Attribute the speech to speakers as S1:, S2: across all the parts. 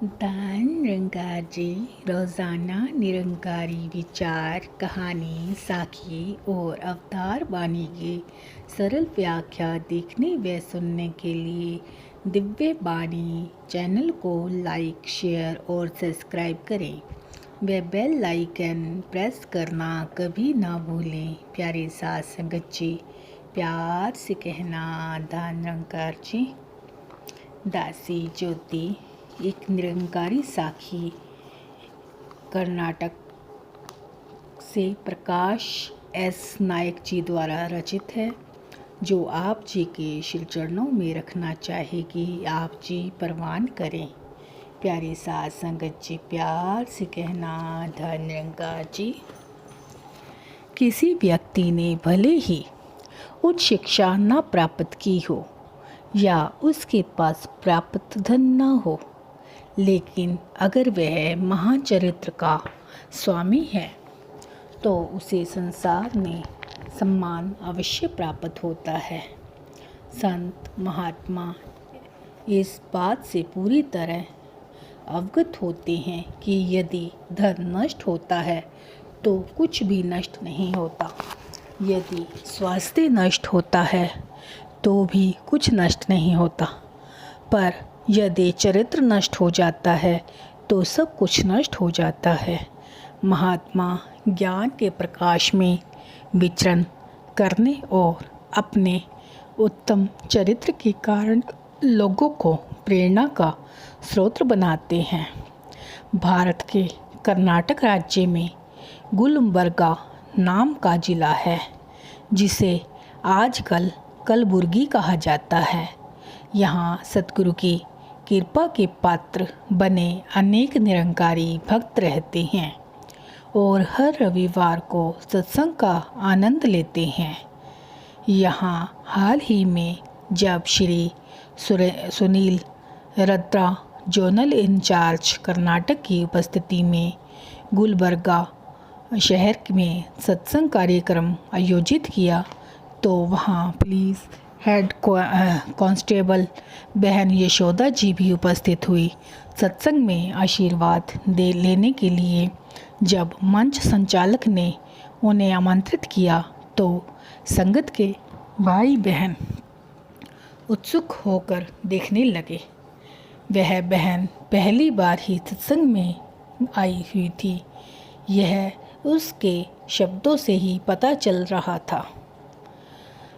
S1: दान निरंकार जी रोज़ाना निरंकारी विचार, कहानी, साखी और अवतार वाणी की सरल व्याख्या देखने व सुनने के लिए दिव्य वाणी चैनल को लाइक, शेयर और सब्सक्राइब करें व बेल आइकन प्रेस करना कभी ना भूलें। प्यारे साथ संगत जी, प्यार से कहना दान निरंकार जी। दासी ज्योति एक निरंकारी साखी कर्नाटक से प्रकाश एस नायक जी द्वारा रचित है, जो आप जी के श्री चरणों में रखना चाहेगी। आप जी परवान करें। प्यारे साथ संगत जी, प्यार से कहना धन निरंकार जी। किसी व्यक्ति ने भले ही उच्च शिक्षा न प्राप्त की हो या उसके पास प्राप्त धन न हो, लेकिन अगर वह महान चरित्र का स्वामी है तो उसे संसार में सम्मान अवश्य प्राप्त होता है। संत महात्मा इस बात से पूरी तरह अवगत होते हैं कि यदि धन नष्ट होता है तो कुछ भी नष्ट नहीं होता, यदि स्वास्थ्य नष्ट होता है तो भी कुछ नष्ट नहीं होता, पर यदि चरित्र नष्ट हो जाता है तो सब कुछ नष्ट हो जाता है। महात्मा ज्ञान के प्रकाश में विचरण करने और अपने उत्तम चरित्र के कारण लोगों को प्रेरणा का स्रोत बनाते हैं। भारत के कर्नाटक राज्य में गुलबर्गा नाम का जिला है, जिसे आजकल कलबुर्गी कहा जाता है। यहाँ सतगुरु की कृपा के पात्र बने अनेक निरंकारी भक्त रहते हैं और हर रविवार को सत्संग का आनंद लेते हैं। यहाँ हाल ही में जब श्री सुनील रद्रा जोनल इंचार्ज कर्नाटक की उपस्थिति में गुलबर्गा शहर में सत्संग कार्यक्रम आयोजित किया तो वहाँ पुलिस हेड कांस्टेबल बहन यशोदा जी भी उपस्थित हुई। सत्संग में आशीर्वाद दे लेने के लिए जब मंच संचालक ने उन्हें आमंत्रित किया तो संगत के भाई बहन उत्सुक होकर देखने लगे। वह बहन पहली बार ही सत्संग में आई हुई थी, यह उसके शब्दों से ही पता चल रहा था।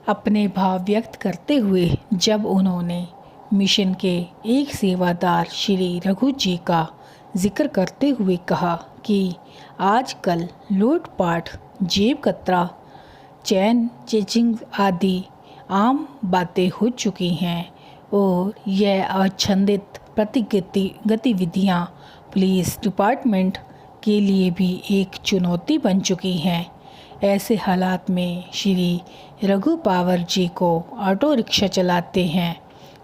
S1: अपने भाव व्यक्त करते हुए जब उन्होंने मिशन के एक सेवादार श्री रघु जी का जिक्र करते हुए कहा कि आजकल लूटपाट, जेब कतरा, चैन चेचिंग आदि आम बातें हो चुकी हैं और यह अछंदित गतिविधियां पुलिस डिपार्टमेंट के लिए भी एक चुनौती बन चुकी हैं, ऐसे हालात में श्री रघु पावर जी को ऑटो रिक्शा चलाते हैं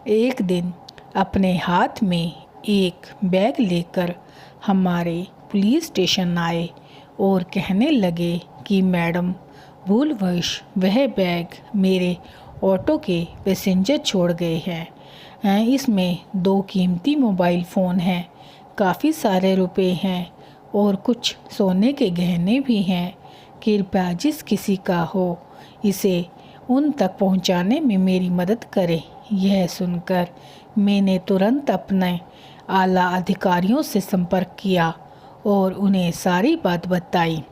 S1: एक दिन अपने हाथ में एक बैग लेकर हमारे पुलिस स्टेशन आए और कहने लगे कि मैडम, भूलवश वह बैग मेरे ऑटो के पैसेंजर छोड़ गए हैं। इसमें 2 कीमती मोबाइल फ़ोन हैं, काफ़ी सारे रुपए हैं और कुछ सोने के गहने भी हैं। कृपया जिस किसी का हो इसे उन तक पहुंचाने में मेरी मदद करें। यह सुनकर मैंने तुरंत अपने आला अधिकारियों से संपर्क किया और उन्हें सारी बात बताई।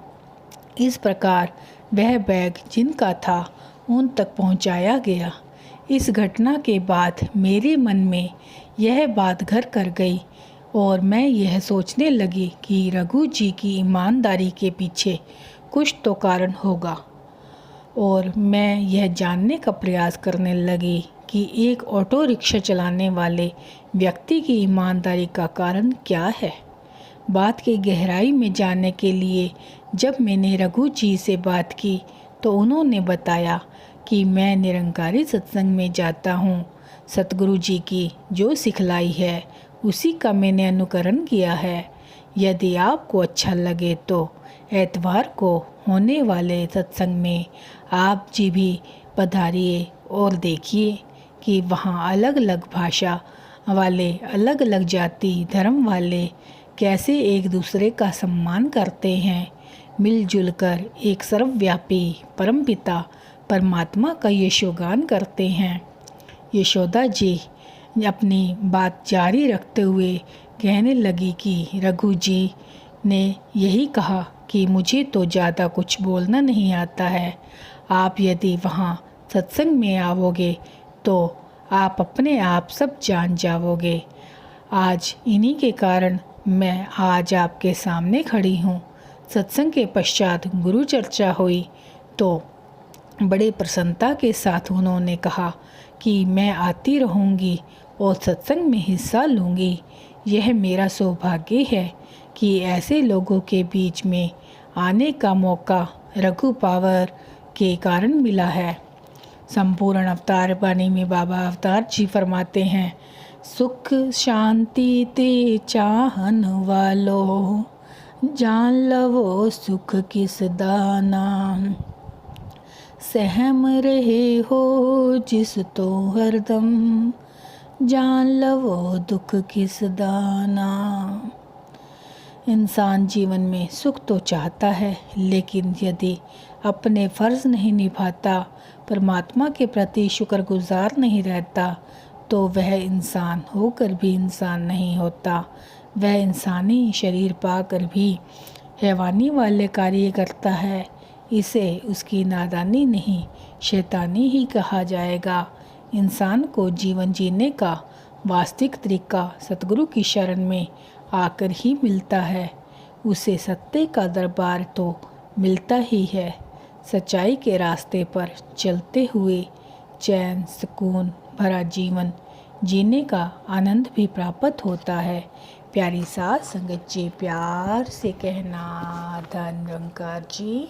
S1: इस प्रकार वह बैग जिनका था उन तक पहुंचाया गया। इस घटना के बाद मेरे मन में यह बात घर कर गई और मैं यह सोचने लगी कि रघु जी की ईमानदारी के पीछे कुछ तो कारण होगा और मैं यह जानने का प्रयास करने लगी कि एक ऑटो रिक्शा चलाने वाले व्यक्ति की ईमानदारी का कारण क्या है। बात की गहराई में जानने के लिए जब मैंने रघु जी से बात की तो उन्होंने बताया कि मैं निरंकारी सत्संग में जाता हूँ। सतगुरु जी की जो सिखलाई है उसी का मैंने अनुकरण किया है। यदि आपको अच्छा लगे तो एतवार को होने वाले सत्संग में आप जी भी पधारिए और देखिए कि वहाँ अलग अलग भाषा वाले, अलग अलग जाति धर्म वाले कैसे एक दूसरे का सम्मान करते हैं, मिलजुल कर एक सर्वव्यापी परमपिता परमात्मा का यशोगान करते हैं। यशोदा जी अपनी बात जारी रखते हुए कहने लगी कि रघु जी ने यही कहा कि मुझे तो ज़्यादा कुछ बोलना नहीं आता है। आप यदि वहाँ सत्संग में आओगे तो आप अपने आप सब जान जाओगे। आज इन्हीं के कारण मैं आज आपके सामने खड़ी हूँ। सत्संग के पश्चात गुरु चर्चा हुई तो बड़े प्रसन्नता के साथ उन्होंने कहा कि मैं आती रहूँगी और सत्संग में हिस्सा लूँगी। यह मेरा सौभाग्य है कि ऐसे लोगों के बीच में आने का मौका रघु पावर के कारण मिला है। संपूर्ण अवतार बानी में बाबा अवतार जी फरमाते हैं, सुख शांति ते चाहन वालो, जान लवो सुख किस दाना, सहम रहे हो जिस तो हरदम, जान लवो दुख किस दाना। इंसान जीवन में सुख तो चाहता है, लेकिन यदि अपने फर्ज नहीं निभाता, परमात्मा के प्रति शुक्रगुजार नहीं रहता, तो वह इंसान होकर भी इंसान नहीं होता। वह इंसानी शरीर पाकर भी हैवानी वाले कार्य करता है। इसे उसकी नादानी नहीं, शैतानी ही कहा जाएगा। इंसान को जीवन जीने का वास्तविक तरीका सतगुरु की शरण में आकर ही मिलता है। उसे सत्य का दरबार तो मिलता ही है। सच्चाई के रास्ते पर चलते हुए चैन सुकून भरा जीवन जीने का आनंद भी प्राप्त होता है। प्यारी साथ संगत जी, प्यार से कहना, धन निरंकार जी।